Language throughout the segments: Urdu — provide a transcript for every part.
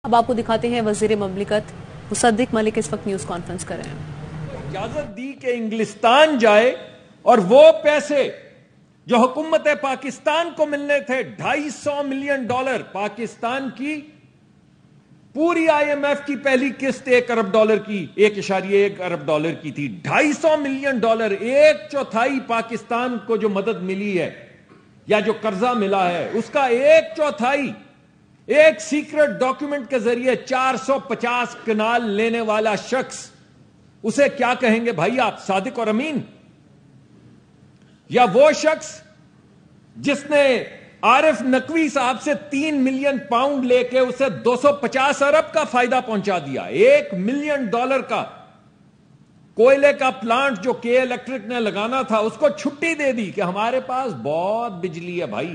اب آپ کو دکھاتے ہیں وزیر مملکت مصدق ملک اس وقت نیوز کانفرنس کر رہے ہیں۔ اجازت دی کہ انگلستان جائے اور وہ پیسے جو حکومت پاکستان کو ملنے تھے $250 ملین پاکستان کی پوری IMF کی پہلی قسط $1 ارب کی $1.1 ارب کی تھی، $250 ملین، 1/4 پاکستان کو جو مدد ملی ہے یا جو قرضہ ملا ہے اس کا 1/4 ایک سیکرٹ ڈاکیومنٹ کے ذریعے 450 کنال لینے والا شخص، اسے کیا کہیں گے بھائی آپ، صادق اور امین؟ یا وہ شخص جس نے عارف نقوی صاحب سے 3 ملین پاؤنڈ لے کے اسے 250 ارب کا فائدہ پہنچا دیا، $1 ملین کا کوئلے کا پلانٹ جو کے الیکٹرک نے لگانا تھا اس کو چھٹی دے دی کہ ہمارے پاس بہت بجلی ہے بھائی،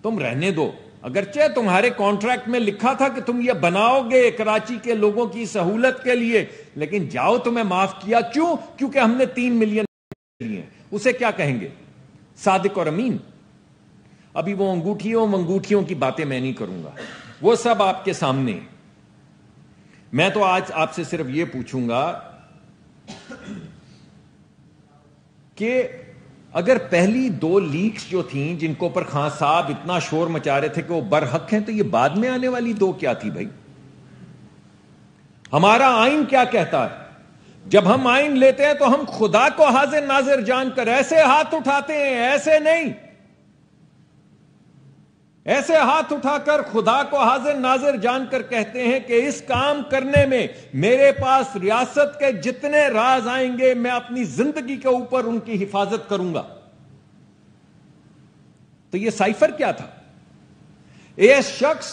تم رہنے دو، اگرچہ تمہارے کانٹریکٹ میں لکھا تھا کہ تم یہ بناؤ گے کراچی کے لوگوں کی سہولت کے لیے، لیکن جاؤ تمہیں معاف کیا، کیوں؟ کیونکہ ہم نے 3 ملین لیے۔ اسے کیا کہیں گے، صادق اور امین؟ ابھی وہ انگوٹھیوں کی باتیں میں نہیں کروں گا، وہ سب آپ کے سامنے۔ میں تو آج آپ سے صرف یہ پوچھوں گا کہ اگر پہلی 2 لیکس جو تھیں جن کو پر خان صاحب اتنا شور مچا رہے تھے کہ وہ برحق ہیں، تو یہ بعد میں آنے والی 2 کیا تھی بھائی؟ ہمارا آئین کیا کہتا ہے؟ جب ہم آئین لیتے ہیں تو ہم خدا کو حاضر ناظر جان کر ایسے ہاتھ اٹھاتے ہیں، ایسے نہیں، ایسے ہاتھ اٹھا کر خدا کو حاضر ناظر جان کر کہتے ہیں کہ اس کام کرنے میں میرے پاس ریاست کے جتنے راز آئیں گے میں اپنی زندگی کے اوپر ان کی حفاظت کروں گا۔ تو یہ سائفر کیا تھا؟ ایک شخص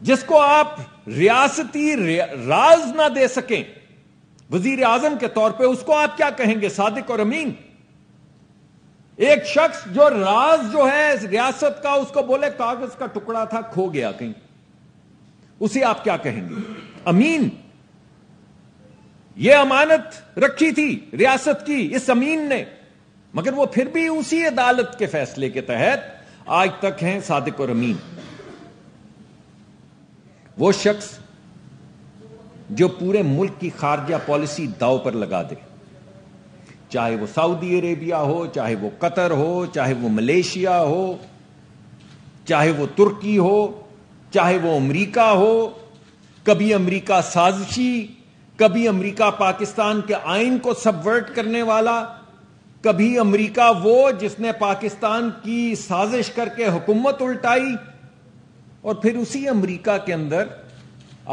جس کو آپ ریاستی راز نہ دے سکیں وزیر اعظم کے طور پہ، اس کو آپ کیا کہیں گے، صادق اور امین؟ ایک شخص جو راز جو ہے ریاست کا اس کو بولے کاغذ کا ٹکڑا تھا کھو گیا کہیں، اسے آپ کیا کہیں گے، امین؟ یہ امانت رکھی تھی ریاست کی اس امین نے، مگر وہ پھر بھی اسی عدالت کے فیصلے کے تحت آج تک ہیں صادق اور امین۔ وہ شخص جو پورے ملک کی خارجہ پالیسی داؤ پر لگا دے، چاہے وہ سعودی عربیہ ہو، چاہے وہ قطر ہو، چاہے وہ ملیشیا ہو، چاہے وہ ترکی ہو، چاہے وہ امریکہ ہو، کبھی امریکہ سازشی، کبھی امریکہ پاکستان کے آئین کو سبورٹ کرنے والا، کبھی امریکہ وہ جس نے پاکستان کی سازش کر کے حکومت الٹائی، اور پھر اسی امریکہ کے اندر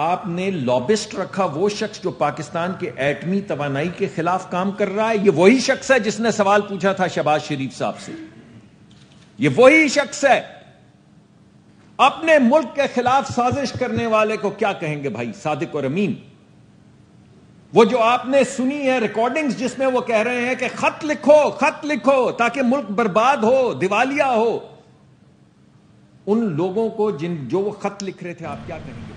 آپ نے لابسٹ رکھا وہ شخص جو پاکستان کے ایٹمی توانائی کے خلاف کام کر رہا ہے۔ یہ وہی شخص ہے جس نے سوال پوچھا تھا شہباز شریف صاحب سے، یہ وہی شخص ہے۔ اپنے ملک کے خلاف سازش کرنے والے کو کیا کہیں گے بھائی، صادق اور امین؟ وہ جو آپ نے سنی ہے ریکارڈنگز جس میں وہ کہہ رہے ہیں کہ خط لکھو تاکہ ملک برباد ہو، دیوالیہ ہو، ان لوگوں کو جو وہ خط لکھ رہے تھے آپ کیا کہیں گے؟